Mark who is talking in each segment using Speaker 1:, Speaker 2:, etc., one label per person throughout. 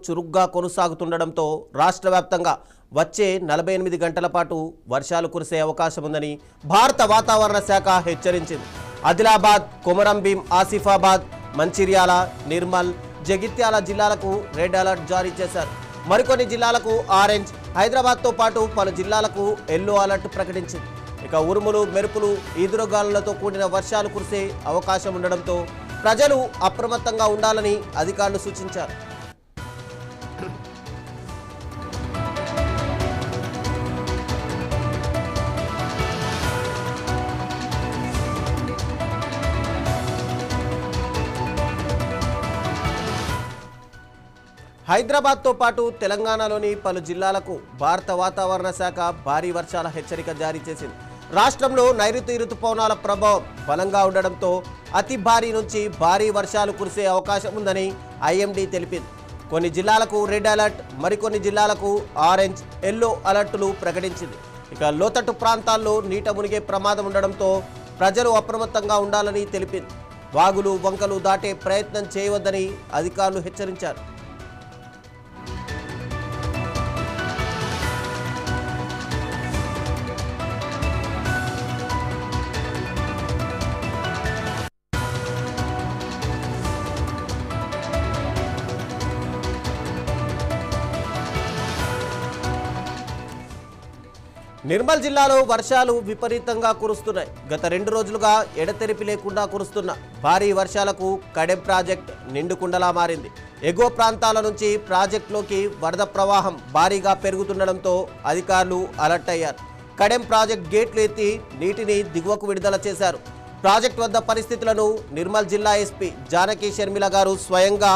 Speaker 1: చురుగ్గా కొనసాగుతుండడంతో రాష్ట్ర వ్యాప్తంగా వచ్చే 48 గంటల పాటు వర్షాలు కురిసే అవకాశం ఉందని భారత వాతావరణ శాఖ హెచ్చరించింది. ఆదిలాబాద్, కొమరంభీం, ఆసిఫాబాద్, మంచిర్యాల, నిర్మల్, జగిత్యాల జిల్లాలకు రెడ్ అలర్ట్ జారీ చేశారు. మరికొన్ని జిల్లాలకు ఆరెంజ్, హైదరాబాద్తో పాటు పలు జిల్లాలకు ఎల్లో అలర్ట్ ప్రకటించింది. ఇక ఉరుములు, మెరుపులు, ఈదురుగాలులతో కూడిన వర్షాలు కురిసే అవకాశం ఉండడంతో ప్రజలు అప్రమత్తంగా ఉండాలని అధికారులు సూచించారు. హైదరాబాద్తో పాటు తెలంగాణలోని పలు జిల్లాలకు భారత వాతావరణ శాఖ భారీ వర్షాల హెచ్చరిక జారీ చేసింది. రాష్ట్రంలో నైరుతి రుతుపవనాల ప్రభావం బలంగా ఉండడంతో అతి భారీ నుంచి భారీ వర్షాలు కురిసే అవకాశం ఉందని ఐఎండీ తెలిపింది. కొన్ని జిల్లాలకు రెడ్ అలర్ట్, మరికొన్ని జిల్లాలకు ఆరెంజ్, ఎల్లో అలర్టులు ప్రకటించింది. ఇక లోతట్టు ప్రాంతాల్లో నీట మునిగే ప్రమాదం ఉండడంతో ప్రజలు అప్రమత్తంగా ఉండాలని తెలిపింది. వాగులు, వంకలు దాటే ప్రయత్నం చేయవద్దని అధికారులు హెచ్చరించారు. నిర్మల్ జిల్లాలో వర్షాలు విపరీతంగా కురుస్తున్నాయి. గత 2 రోజులుగా ఎడతెరిపి లేకుండా కురుస్తున్న భారీ వర్షాలకు కడెం ప్రాజెక్ట్ నిండుకుండలా మారింది. ఎగువ ప్రాంతాల నుంచి ప్రాజెక్టులోకి వరద ప్రవాహం భారీగా పెరుగుతుండడంతో అధికారులు అలర్ట్ అయ్యారు. కడెం ప్రాజెక్ట్ గేట్లు ఎత్తి నీటిని దిగువకు విడుదల చేశారు. ప్రాజెక్టు వద్ద పరిస్థితులను నిర్మల్ జిల్లా ఎస్పీ జానకి షర్మిల గారు స్వయంగా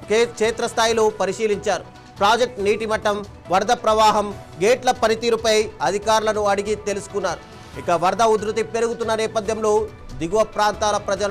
Speaker 1: క్షేత్రస్థాయిలో పరిశీలించారు. ప్రాజెక్ట్ నీటి మట్టం, వరద ప్రవాహం, గేట్ల పనితీరుపై అధికారులను అడిగి తెలుసుకున్నారు. ఇక వరద ఉధృతి పెరుగుతున్న నేపథ్యంలో దిగువ ప్రాంతాల ప్రజలు